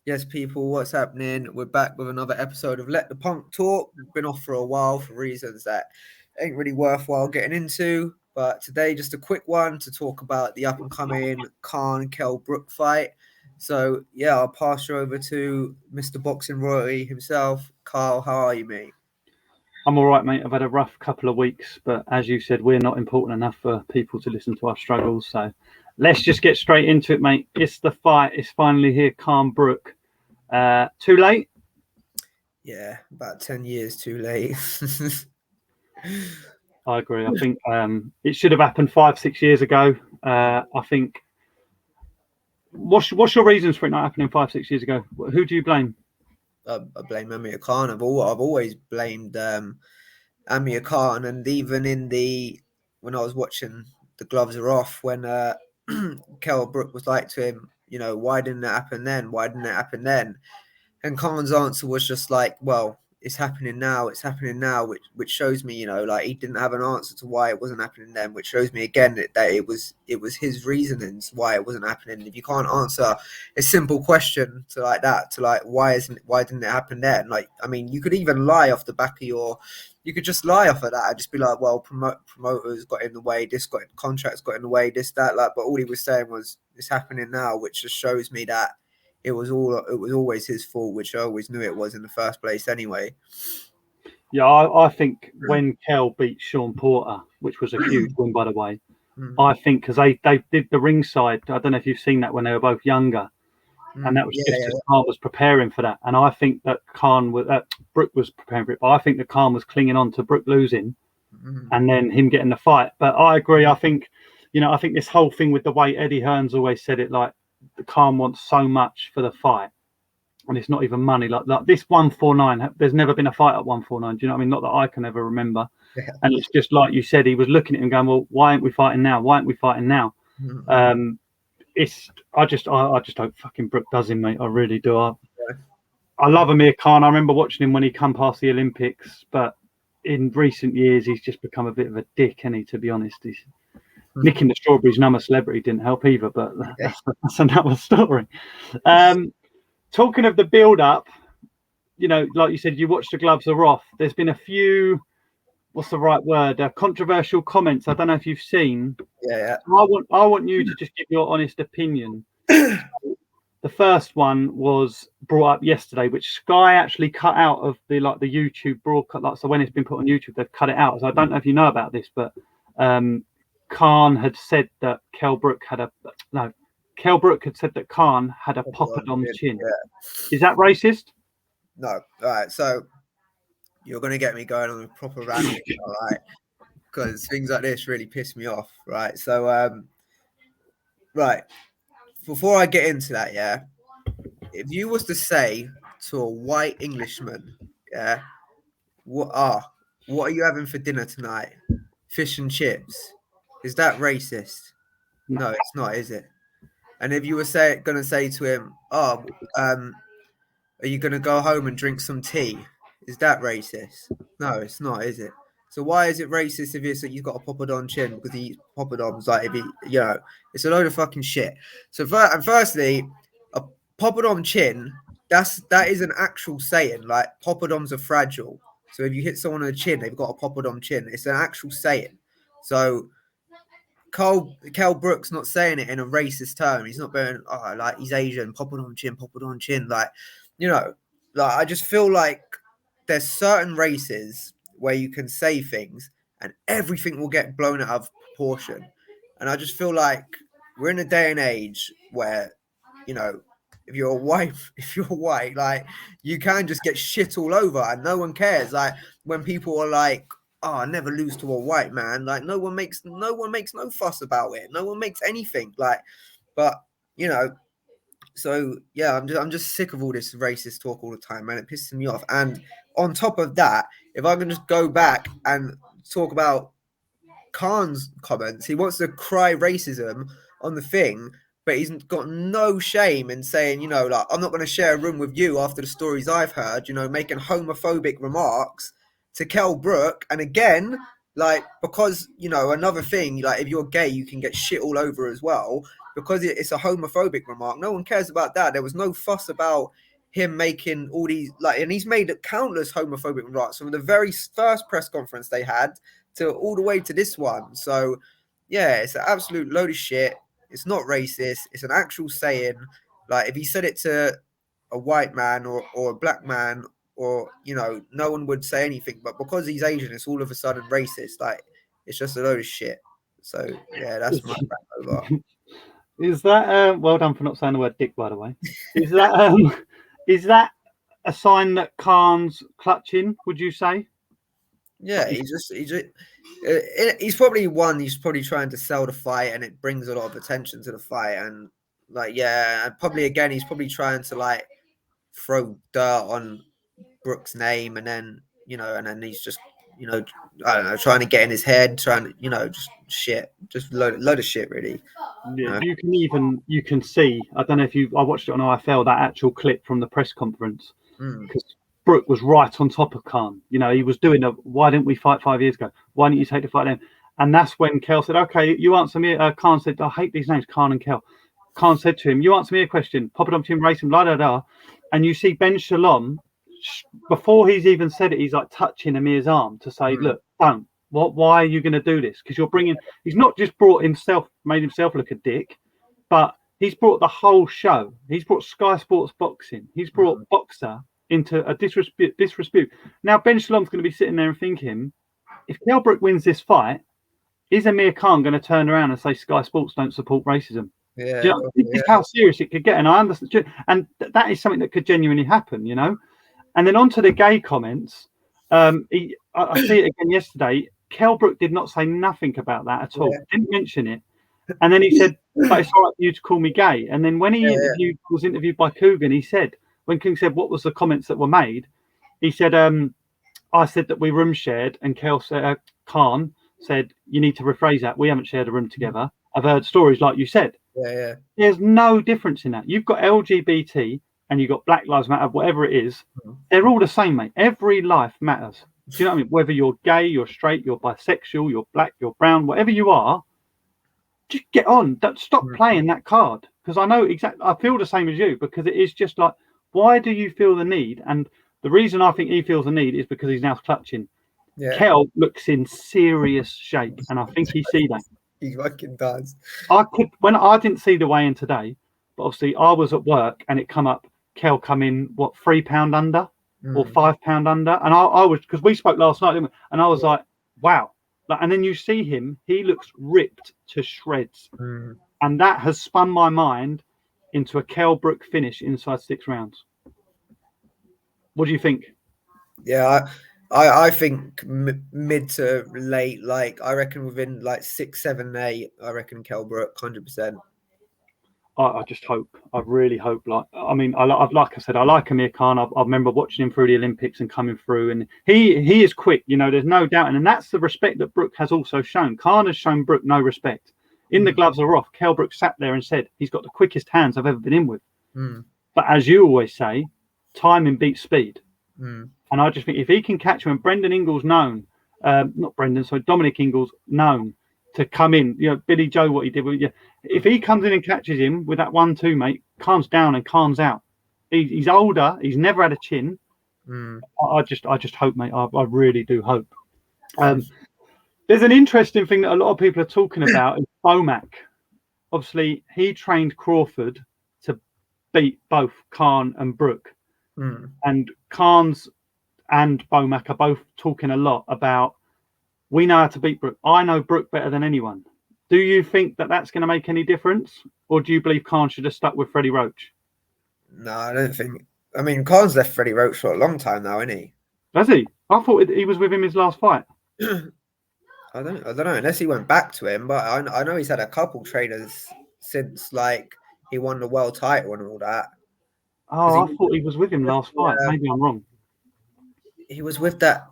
Yes, people, what's happening? We're back with another episode of Let the Punk Talk. We've been off for a while for reasons that ain't really worthwhile getting into. But today, just a quick one to talk about the up and coming Khan Kell Brook fight. So, yeah, I'll pass you over to Mr. Boxing Royalty himself. Carl, how are you, mate? I'm all right, mate. I've had a rough couple of weeks, but as you said, we're not important enough for people to listen to our struggles. So let's just get straight into it, mate. It's the fight. It's finally here. Kell Brook. Too late? Yeah, about 10 years too late. I agree. I think it should have happened 5-6 years ago. I think. What's your reasons for it not happening 5-6 years ago? Who do you blame? I blame Amir Khan. I've always blamed Amir Khan, and even when I was watching The Gloves Are Off, when Kell Brook was like to him, why didn't it happen then? Why didn't it happen then? And Khan's answer was just like, well, it's happening now. It's happening now, which shows me, like he didn't have an answer to why it wasn't happening then, which shows me again that it was his reasonings why it wasn't happening. If you can't answer a simple question to like that, to like why didn't it happen then? Like, I mean, you could even lie off the back of you could just lie off of that and just be like, well, promoters got in the way, contracts got in the way, this, that, like, but all he was saying was it's happening now, which just shows me that it was always his fault, which I always knew it was in the first place anyway. Yeah, I think when Kell beat Sean Porter, which was a huge win, by the way, I think because they did the ringside. I don't know if you've seen that when they were both younger, and that was just as Khan was preparing for that. And I think that Brook was preparing for it, but I think that Khan was clinging on to Brook losing, and then him getting the fight. But I agree. I think this whole thing with the weight, Eddie Hearn's always said it like Khan wants so much for the fight, and it's not even money. Like this 149, there's never been a fight at 149. Do you know what I mean? Not that I can ever remember. Yeah. And it's just like you said, he was looking at him going, well, why aren't we fighting now? Why aren't we fighting now? I just hope fucking Brook does him, mate. I really do. I love Amir Khan. I remember watching him when he come past the Olympics, but in recent years he's just become a bit of a dick, and to be honest, he's nicking the strawberries. I'm a celebrity didn't help either, but that's another story. Talking of the build-up, like you said, you watched The Gloves Are Off. There's been a few, what's the right word? Controversial comments. I don't know if you've seen. Yeah. I want you to just give your honest opinion. The first one was brought up yesterday, which Sky actually cut out of the YouTube broadcast. Like, so when it's been put on YouTube, they've cut it out. So I don't know if you know about this, but Khan had said that Kell Brook had said that Khan had a poppadom chin. Yeah. Is that racist? No. All right. So you're going to get me going on a proper rant, all right? Because things like this really piss me off, right? So, right. Before I get into that, yeah, if you was to say to a white Englishman, yeah, what are you having for dinner tonight? Fish and chips. Is that racist? No, it's not, is it? And if you were going to say to him, are you going to go home and drink some tea? Is that racist? No, it's not, is it? So why is it racist if you've got a poppadom chin because he eats poppadoms? Like, if he, it's a load of fucking shit. So firstly, a poppadom chin, that is an actual saying. Like, poppadoms are fragile. So if you hit someone on the chin, they've got a poppadom chin. It's an actual saying. So Kell Brook's not saying it in a racist term. He's not going, like, he's Asian, poppadom chin. Like, I just feel like there's certain races where you can say things and everything will get blown out of proportion. And I just feel like we're in a day and age where, if you're white, like, you can just get shit all over and no one cares. Like, when people are like, I never lose to a white man, like, no one makes no fuss about it. No one makes anything, like, but so yeah, I'm just sick of all this racist talk all the time, man. It pisses me off. And on top of that, if I can just go back and talk about Khan's comments, he wants to cry racism on the thing, but he's got no shame in saying, like, I'm not going to share a room with you after the stories I've heard, making homophobic remarks to Kell Brook. And again, like, because, another thing, like, if you're gay, you can get shit all over as well. because it's a homophobic remark. No one cares about that. There was no fuss about him making all these and he's made countless homophobic remarks from the very first press conference they had to all the way to this one. So yeah, it's an absolute load of shit. It's not racist. It's an actual saying. Like if he said it to a white man or a black man, or no one would say anything. But because he's Asian, it's all of a sudden racist. Like it's just a load of shit. So yeah, that's my back over. Is that well done for not saying the word dick, by the way? Is that a sign that Khan's clutching? Would you say? Yeah, he's probably trying to sell the fight, and it brings a lot of attention to the fight, and probably again he's probably trying to throw dirt on Brook's name, and then he's just I don't know, trying to get in his head, trying to just shit, just load of shit really. Yeah, you can see. I don't know if I watched it on IFL, that actual clip from the press conference, because Brook was right on top of Khan. He was doing why didn't we fight 5 years ago? Why didn't you take the fight then? And that's when Kell said, okay, you answer me. Khan said, I hate these names, Khan and Kell. Khan said to him, you answer me a question, pop it on to him, race him, la da da. And you see Ben Shalom, before he's even said it, he's like touching Amir's arm to say, look, don't. Why are you going to do this? Because he's not just made himself look a dick, but he's brought the whole show. He's brought Sky Sports Boxing. He's brought Boxer into a disrespute. Now Ben Shalom's going to be sitting there and thinking, if Kell Brook wins this fight, is Amir Khan going to turn around and say Sky Sports don't support racism? Yeah, this is how serious it could get, and I understand, and that is something that could genuinely happen, And then onto the gay comments, I see it again yesterday. Kell Brook did not say nothing about that at all. Didn't mention it, and then he said, "But it's all right for you to call me gay." And then when he was interviewed by Coogan, he said, when Coogan said what was the comments that were made, he said, "I said that we room shared," and Khan said, "You need to rephrase that. We haven't shared a room together. I've heard stories like you said." Yeah. There's no difference in that. You've got LGBT and you've got Black Lives Matter, whatever it is. They're all the same, mate. Every life matters. Do you know what I mean? Whether you're gay, you're straight, you're bisexual, you're black, you're brown, whatever you are, just get on. Don't stop playing that card. Because I know exactly, I feel the same as you, because it is just like, why do you feel the need? And the reason I think he feels the need is because he's now clutching. Yeah. Kell looks in serious shape, and I think he see that. He fucking does. When I didn't see the weigh-in today, but obviously I was at work and it come up, Kell come in, what, 3 pound under or 5 pound under? And I was, because we spoke last night, didn't we? And I was like, wow. And then you see him, he looks ripped to shreds. And that has spun my mind into a Kell Brook finish inside 6 rounds. What do you think? Yeah, I think mid to late, I reckon within 6, 7, 8, I reckon Kell Brook 100%. I just hope. I really hope. Like I said, I like Amir Khan. I remember watching him through the Olympics and coming through, and he is quick. There's no doubt, and that's the respect that Brook has also shown. Khan has shown Brook no respect. In the gloves are off, Kell Brook sat there and said he's got the quickest hands I've ever been in with. But as you always say, timing beats speed. And I just think if he can catch him, and Dominic Ingles known to come in, Billy Joe, what he did with you. If he comes in and catches him with that 1-2, mate, Khan's down and Khan's out. He's older. He's never had a chin. I just hope, mate. I really do hope. There's an interesting thing that a lot of people are talking about is Bomac. Obviously, he trained Crawford to beat both Khan and Brook. And Khan's and Bomac are both talking a lot about, we know how to beat Brook. I know Brook better than anyone. Do you think that that's going to make any difference? Or do you believe Khan should have stuck with Freddie Roach? No, I don't think. I mean, Khan's left Freddie Roach for a long time now, isn't he? Has he? I thought he was with him his last fight. I don't know, unless he went back to him. But I know he's had a couple trainers since, he won the world title and all that. Oh, I thought he was with him last fight. Maybe I'm wrong. He was with that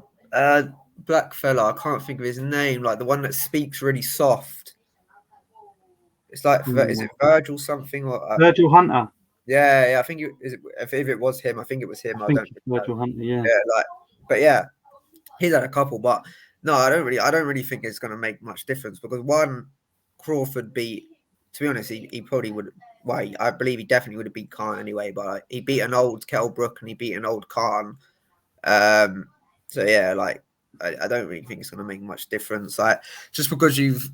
black fella. I can't think of his name. The one that speaks really soft. It's is it Virgil something or Virgil Hunter? Yeah. I think if it was him, I think it was him. I don't know. Virgil Hunter. Yeah. But yeah, he's had a couple. But no, I don't really think it's going to make much difference because one, Crawford beat to be honest, he probably would. Well, I believe he definitely would have beat Khan anyway. But like, he beat an old Kell Brook and he beat an old Khan. So yeah, like I don't really think it's going to make much difference. Like just because you've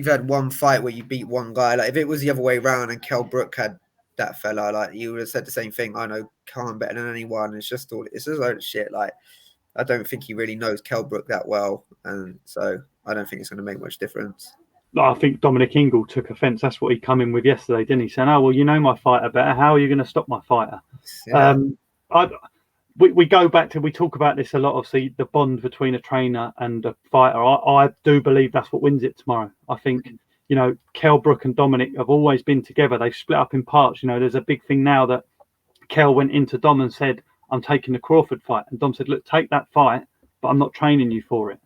had one fight where you beat one guy. Like if it was the other way around and Kell Brook had that fella, like you would have said the same thing. I know Khan better than anyone. It's just a load of shit. Like I don't think he really knows Kell Brook that well, and so I don't think it's going to make much difference. I think Dominic Ingle took offence. That's what he come in with yesterday, didn't he? Saying, "Oh well, you know my fighter better. How are you going to stop my fighter?" Yeah. I, we go back to, we talk about this a lot. Obviously, the bond between a trainer and a fighter. I do believe that's what wins it tomorrow. I think Kell Brook and Dominic have always been together. They've split up in parts. There's a big thing now that Kell went into Dom and said, "I'm taking the Crawford fight," and Dom said, "Look, take that fight, but I'm not training you for it."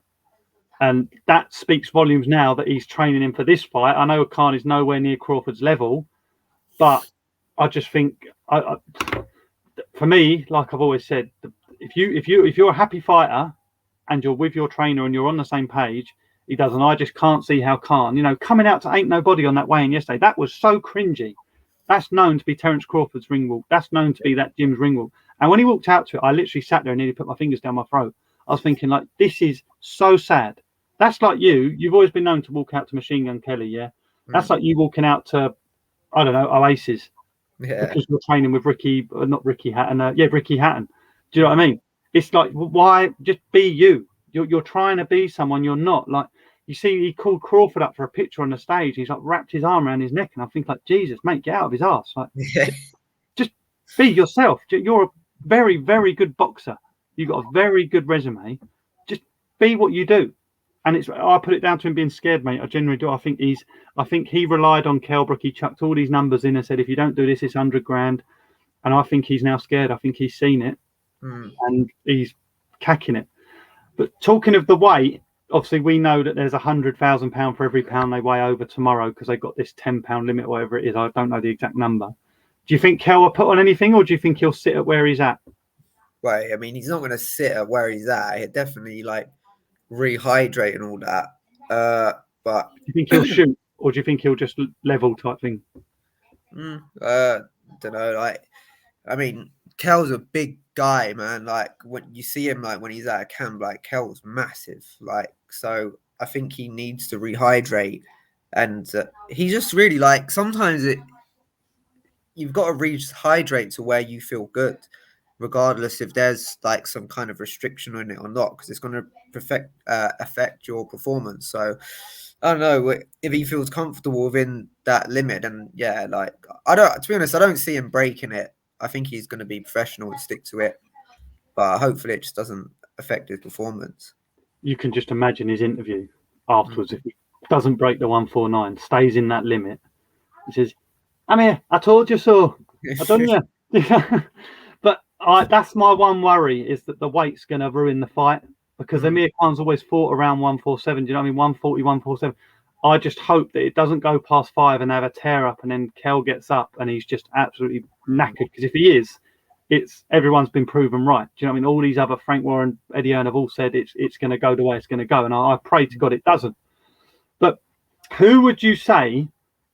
And that speaks volumes now that he's training him for this fight. I know Khan is nowhere near Crawford's level, but I just think, for me, like I've always said, if you're a happy fighter and you're with your trainer and you're on the same page, he does. And I just can't see how Khan, coming out to Ain't Nobody on that weigh-in yesterday, that was so cringy. That's known to be Terence Crawford's ring walk. That's known to be that Jim's ring walk. And when he walked out to it, I literally sat there and nearly put my fingers down my throat. I was thinking, like, this is so sad. That's like you. You've always been known to walk out to Machine Gun Kelly, yeah? That's like you walking out to, I don't know, Oasis. Yeah. Because you're training with Ricky Hatton. Ricky Hatton. Do you know what I mean? It's like, why just be you? You're trying to be someone you're not. Like, you see, he called Crawford up for a picture on the stage. He's like wrapped his arm around his neck, and I think, like, Jesus, mate, get out of his ass. Like, just be yourself. You're a very, very good boxer. You've got a very good resume. Just be what you do. And I put it down to him being scared, mate. I genuinely do. I think he relied on Kell Brook. He chucked all these numbers in and said, if you don't do this, it's 100 grand. And I think he's now scared. I think he's seen it and he's cacking it. But talking of the weight, obviously we know that there's £100,000 for every pound they weigh over tomorrow because they've got this £10 limit, whatever it is. I don't know the exact number. Do you think Kell will put on anything, or do you think he'll sit at where he's at? Well, I mean, he's not going to sit at where he's at. He'll definitely rehydrate and all that. But do you think he'll shoot, or do you think he'll just level type thing? Don't know. I mean, Kell's a big guy, man. Like when you see him, like when he's at a camp, like Kell's massive. So I think he needs to rehydrate, and he just really sometimes you've got to rehydrate to where you feel good, regardless if there's some kind of restriction on it or not, because it's going to affect your performance. So I don't know if he feels comfortable within that limit, and yeah, to be honest, I don't see him breaking it. I think he's going to be professional and stick to it, but hopefully it just doesn't affect his performance. You can just imagine his interview afterwards. If he doesn't break the 149, stays in that limit, he says, "Amir, I told you so. I done you." But that's my one worry, is that the weight's going to ruin the fight, because Amir Khan's always fought around 147. Do you know what I mean? 140, 147. I just hope that it doesn't go past 5 and have a tear up, and then Kell gets up and he's just absolutely knackered. Because if he is, everyone's been proven right. Do you know what I mean? All these other Frank Warren, Eddie Hearn have all said it's going to go the way it's going to go, and I pray to God it doesn't. But who would you say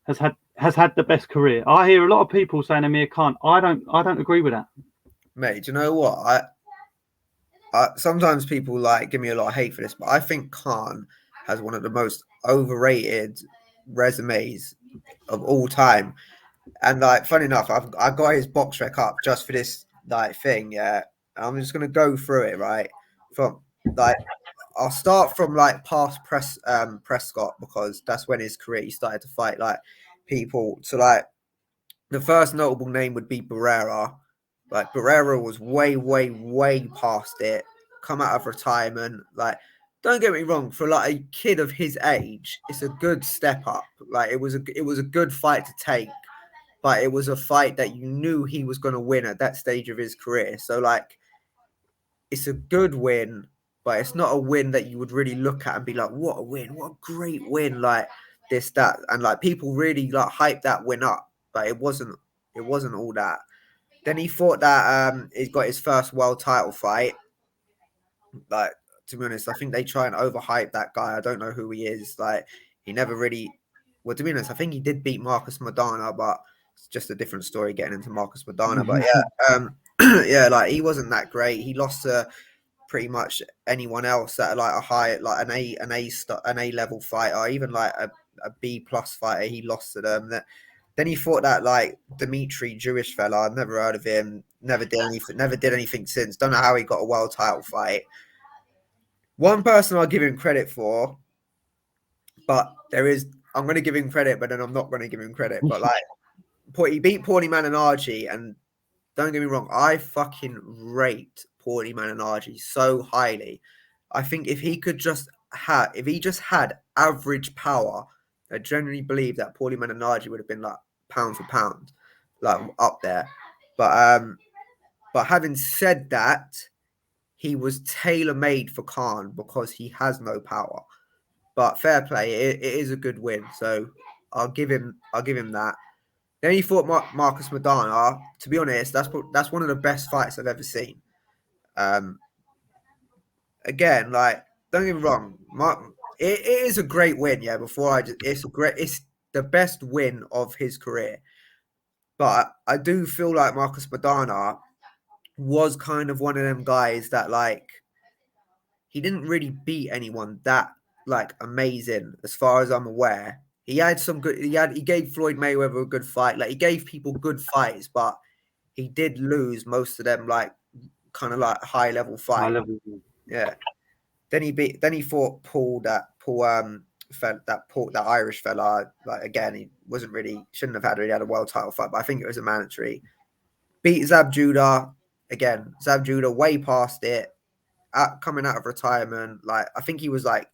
has had the best career? I hear a lot of people saying Amir Khan. I don't agree with that. Mate, do you know what? Sometimes people give me a lot of hate for this, but I think Khan has one of the most overrated resumes of all time. And funny enough, I got his box rec up just for this thing. Yeah, I'm just gonna go through it right from I'll start from past Prescott, because that's when his career he started to fight people. So the first notable name would be Barrera. Barrera was way, way, way past it. Come out of retirement. Don't get me wrong, for a kid of his age, it's a good step up. It was a good fight to take, but it was a fight that you knew he was going to win at that stage of his career. So it's a good win, but it's not a win that you would really look at and be like, what a win, what a great win, this, that. And people really hyped that win up, but it wasn't all that. Then he thought that he's got his first world title fight. To be honest, I think they try and overhype that guy. I don't know who he is. He never really well, to be honest, I think he did beat Marcus Madonna, but it's just a different story getting into Marcus Madonna. But yeah, yeah, like he wasn't that great. He lost to pretty much anyone else at like a high, like an A level fighter, even like a B plus fighter. He lost to them. Then he fought that like Dimitri Jewish fella. I've never heard of him. Never did anything. Never did anything since. Don't know how he got a world title fight. One person I'll give him credit for, but I'm going to give him credit, but then I'm not going to give him credit. But like, he beat Paulie Malignaggi, and don't get me wrong, I fucking rate Paulie Malignaggi so highly. I think if he just had average power, I genuinely believe that Paulie Malignaggi would have been like pound for pound, like up there. But having said that, he was tailor made for Khan because he has no power. But fair play, it is a good win. So I'll give him that. Then he fought Marcus Madonna. To be honest, that's one of the best fights I've ever seen. Again, like don't get me wrong, it is a great win. Yeah, it's the best win of his career. But I do feel like Marcus Madonna was kind of one of them guys that like he didn't really beat anyone that like amazing as far as I'm aware. He had some good. He gave Floyd Mayweather a good fight. Like he gave people good fights, but he did lose most of them. Like kind of like high level fight. Yeah. Then he fought that Irish fella. Like again, he shouldn't have really had a world title fight, but I think it was a mandatory. Beat Zab Judah again. Zab Judah way past it. Coming out of retirement, like I think he was like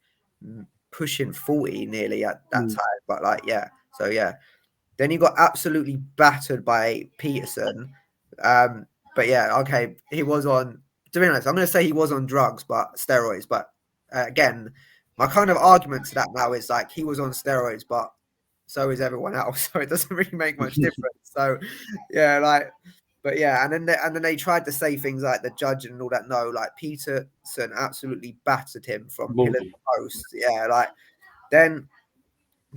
pushing 40 nearly at that time, but like yeah, so yeah. Then he got absolutely battered by Peterson. But yeah, okay, he was on. To be honest, I'm going to say he was on drugs, but steroids. But again, my kind of argument to that now is like he was on steroids, but so is everyone else, so it doesn't really make much difference. So yeah, like. But yeah, and then they tried to say things like the judge and all that. No, like Peterson absolutely battered him from pillar to post. Yeah, like then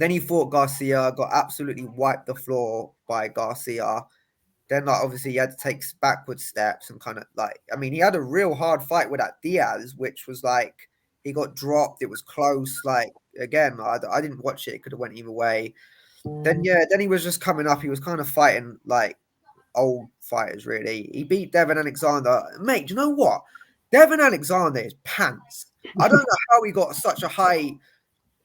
he fought Garcia, got absolutely wiped the floor by Garcia. Then like obviously he had to take backward steps and kind of like he had a real hard fight with that Diaz, which was like he got dropped. It was close. Like again, I didn't watch it. It could have went either way. Then he was just coming up. He was kind of fighting like old fighters, really. He beat Devin Alexander. Mate, do you know what? Devin Alexander is pants. I don't know how he got such a high.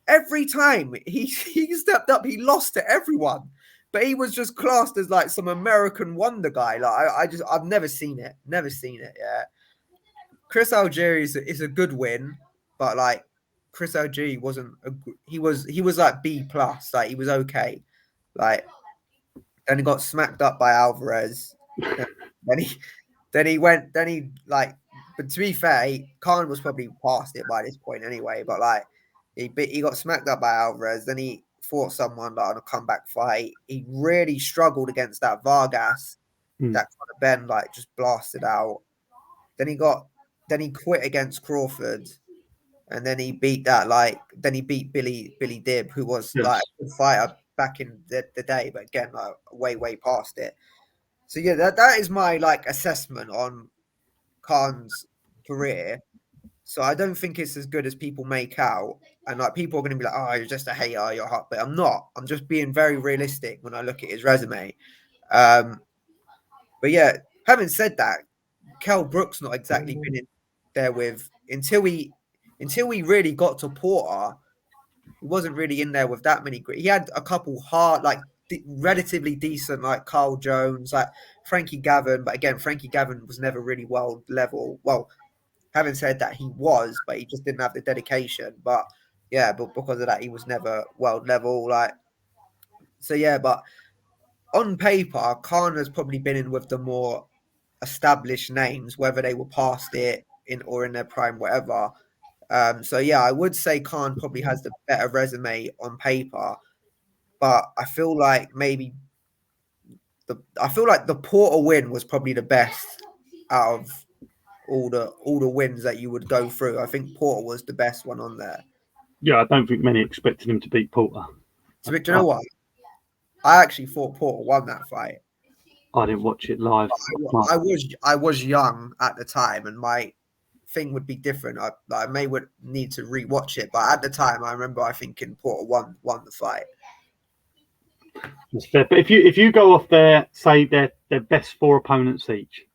Every time he stepped up, he lost to everyone. But he was just classed as like some American wonder guy. Like I've never seen it. Never seen it. Yeah. Chris Algieri is a good win, but like Chris Algieri wasn't. He was like B plus. Like he was okay. Like then he got smacked up by Alvarez. Then he like. But to be fair, Khan was probably past it by this point anyway. But like he got smacked up by Alvarez. Then he fought someone like on a comeback fight. He really struggled against that Vargas. That kind of Ben like just blasted out. Then he quit against Crawford. And then he beat Billy Dibb, who was like a good fighter back in the day, but again, like way past it. So yeah, that is my like assessment on Khan's career. So I don't think it's as good as people make out. And like people are going to be like, "Oh, you're just a hater, you're hot," but I'm not. I'm just being very realistic when I look at his resume. But yeah, having said that, Kell Brook's not exactly been in there with until we really got to Porter. He wasn't really in there with that many. He had a couple hard, like relatively decent, like Carl Jones, like Frankie Gavin. But again, Frankie Gavin was never really world level. Well, having said that, he was, but he just didn't have the dedication. But yeah, but because of that, he was never world level. Like so, yeah. But on paper, Khan has probably been in with the more established names, whether they were past it or in their prime, whatever. So yeah, I would say Khan probably has the better resume on paper, but I feel like the Porter win was probably the best out of all the wins that you would go through. I think Porter was the best one on there. Yeah, I don't think many expected him to beat Porter. Do you know what? I actually thought Porter won that fight. I didn't watch it live. I was young at the time, and my thing would be different. I would need to rewatch it, but at the time, I remember thinking Porter won the fight. That's fair. But if you go off their best 4 opponents each,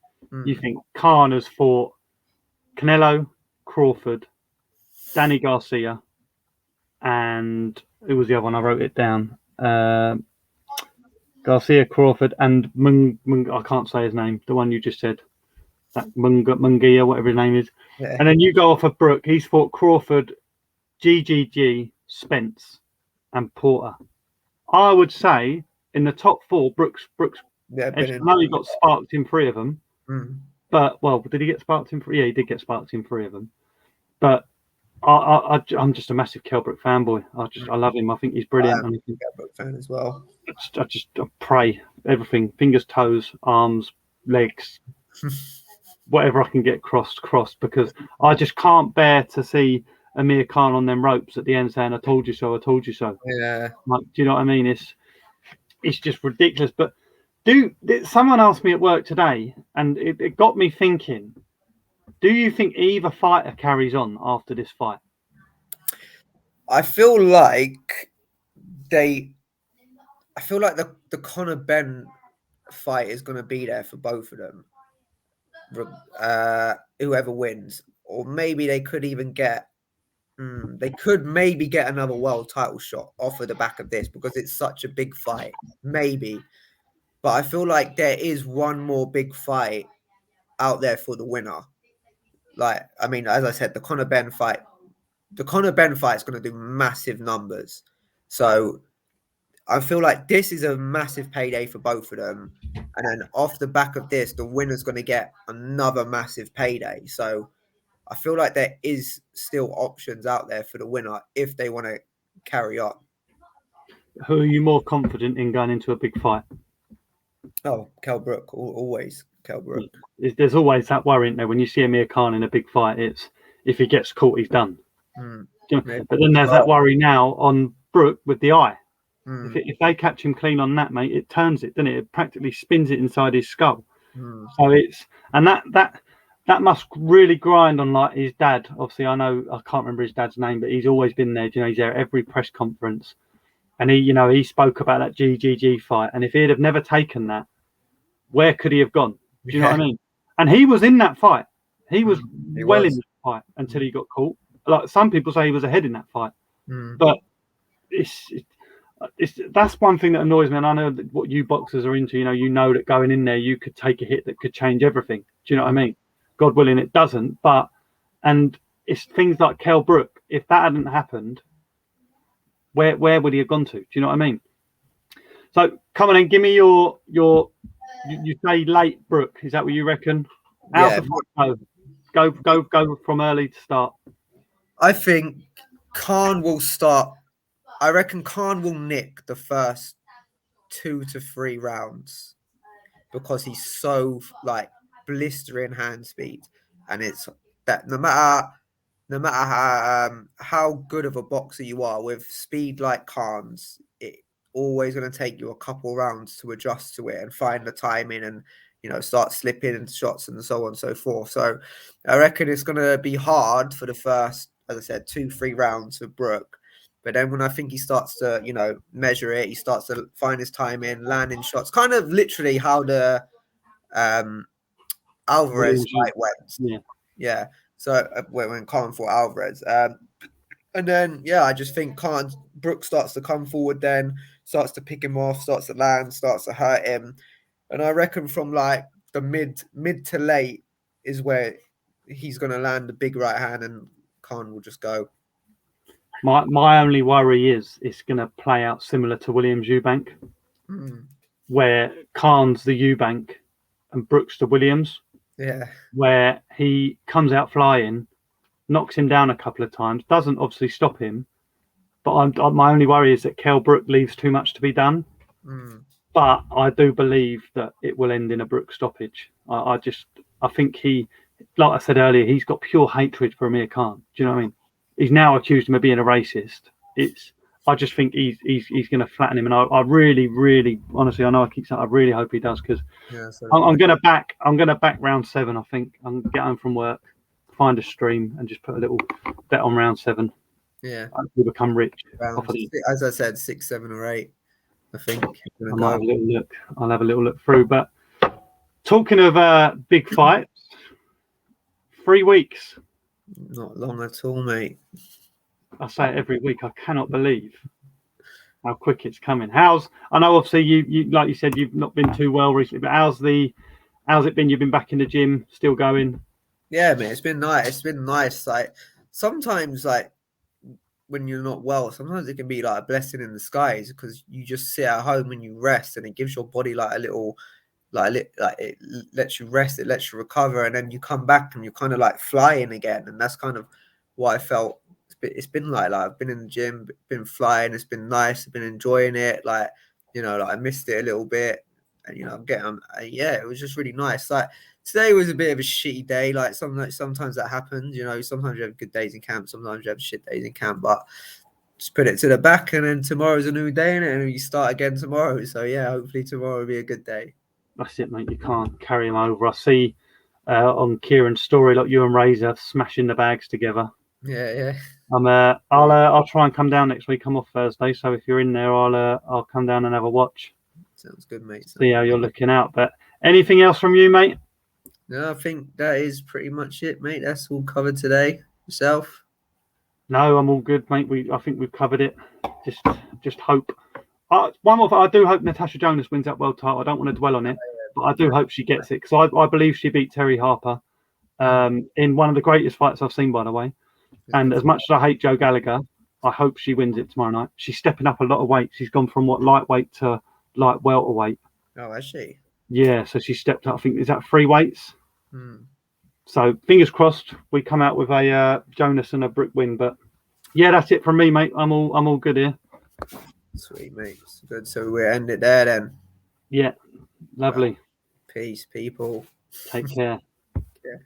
you think Khan has fought Canelo, Crawford, Danny Garcia, and who was the other one? I wrote it down. Garcia, Crawford, and I can't say his name. The one you just said, that Mungia, whatever his name is. Yeah. And then you go off of Brook. He's fought Crawford, GGG, Spence, and Porter. I would say in the top 4, Brooks. I know he got sparked in 3 of them. But did he get sparked in 3? Yeah, he did get sparked in 3 of them. But I'm just a massive Kell Brook fanboy. I love him. I think he's brilliant. I'm a Kell Brook fan as well. I pray everything, fingers, toes, arms, legs, whatever I can get crossed, because I just can't bear to see Amir Khan on them ropes at the end saying, "I told you so, I told you so." Yeah. Like, do you know what I mean? It's just ridiculous. But someone asked me at work today, and it got me thinking. Do you think either fighter carries on after this fight? I feel like the Conor Benn fight is going to be there for both of them. Whoever wins, or maybe they could even get. They could maybe get another world title shot off of the back of this because it's such a big fight. Maybe, but I feel like there is one more big fight out there for the winner. Like, I mean, as I said, the Conor Benn fight is going to do massive numbers. So I feel like this is a massive payday for both of them. And then off the back of this, the winner's going to get another massive payday. So I feel like there is still options out there for the winner if they want to carry on. Who are you more confident in going into a big fight? Oh, Kell Brook, always Kell Brook. There's always that worry, isn't there? When you see Amir Khan in a big fight, it's if he gets caught, he's done. But then there's that worry now on Brook with the eye. If they catch him clean on that, mate, it turns it, doesn't it? It practically spins it inside his skull. So that must really grind on like his dad. Obviously, I can't remember his dad's name, but he's always been there. He's there at every press conference, and he spoke about that GGG fight. And if he'd have never taken that, where could he have gone? Do you know what I mean? And he was in that fight. He was in that fight until he got caught. Like some people say, he was ahead in that fight, but that's one thing that annoys me. And I know that what you boxers are into. You know that going in there, you could take a hit that could change everything. Do you know what I mean? God willing, it doesn't. And it's things like Kell Brook. If that hadn't happened, where would he have gone to? Do you know what I mean? So come on and give me your. You say late Brook. Is that what you reckon? Go from early to start. I think Khan will start. I reckon Khan will nick the first 2 to 3 rounds because he's so like blistering hand speed, and it's that no matter how good of a boxer you are with speed like Khan's, it always going to take you a couple rounds to adjust to it and find the timing and start slipping in shots and so on and so forth. So I reckon it's going to be hard for the first, as I said, 2-3 rounds for Brook. But then when I think he starts to, measure it, he starts to find his timing, landing shots, kind of literally how the Alvarez fight went. Yeah. So when Khan fought Alvarez. And then, I just think Brook starts to come forward then, starts to pick him off, starts to land, starts to hurt him. And I reckon from like the mid to late is where he's going to land the big right hand and Khan will just go. My only worry is it's going to play out similar to Williams Eubank, where Khan's the Eubank and Brook's the Williams. Yeah. Where he comes out flying, knocks him down a couple of times, doesn't obviously stop him. But my only worry is that Kell Brook leaves too much to be done. But I do believe that it will end in a Brook stoppage. I think he, like I said earlier, he's got pure hatred for Amir Khan. Do you know what I mean? He's now accused him of being a racist. I just think he's going to flatten him, and I really, really, honestly, I know I keep saying I really hope he does, because I'm going to back round 7. I think I'm get home from work, find a stream, and just put a little bet on round 7. Yeah, Hopefully become rich. As I said, 6, 7, or 8. I think I might have a little look. I'll have a little look through. But talking of big fights, 3 weeks. Not long at all, mate. I say it every week. I cannot believe how quick it's coming. I know obviously you like you said, you've not been too well recently, but how's it been? You've been back in the gym, still going? Yeah, mate, it's been nice. It's been nice. Like sometimes, like when you're not well, sometimes it can be like a blessing in disguise, because you just sit at home and you rest, and it gives your body like a little, like it lets you rest, it lets you recover, and then you come back and you're kind of like flying again. And that's kind of what I felt. It's been like I've been in the gym, been flying. It's been nice. I've been enjoying it. Like like I missed it a little bit, and I'm getting, yeah, it was just really nice. Like today was a bit of a shitty day. Like sometimes that happens. Sometimes you have good days in camp, sometimes you have shit days in camp, but just put it to the back, and then tomorrow's a new day, and you start again tomorrow. So yeah, hopefully tomorrow will be a good day. That's it, mate. You can't carry them over. I see on Kieran's story, like you and Razor smashing the bags together. Yeah. I'll try and come down next week. I'm off Thursday, so if you're in there, I'll come down and have a watch. Sounds good, mate. See how you're looking out. But anything else from you, mate? No, I think that is pretty much it, mate. That's all covered today. Yourself? No, I'm all good, mate. I think we've covered it. Just hope. One more. I do hope Natasha Jonas wins that world title. I don't want to dwell on it, but I do hope she gets it, because I believe she beat Terry Harper in one of the greatest fights I've seen, by the way. And as much as I hate Joe Gallagher, I hope she wins it tomorrow night. She's stepping up a lot of weight. She's gone from lightweight to light welterweight. Oh, has she? Yeah, so she stepped up. I think, is that 3 weights? Hmm. So fingers crossed we come out with a Jonas and a Brook win. But yeah, that's it from me, mate. I'm all good here. Sweet, mate. Good. So we'll end it there then. Yeah, lovely. Peace, people. Take care. Yeah.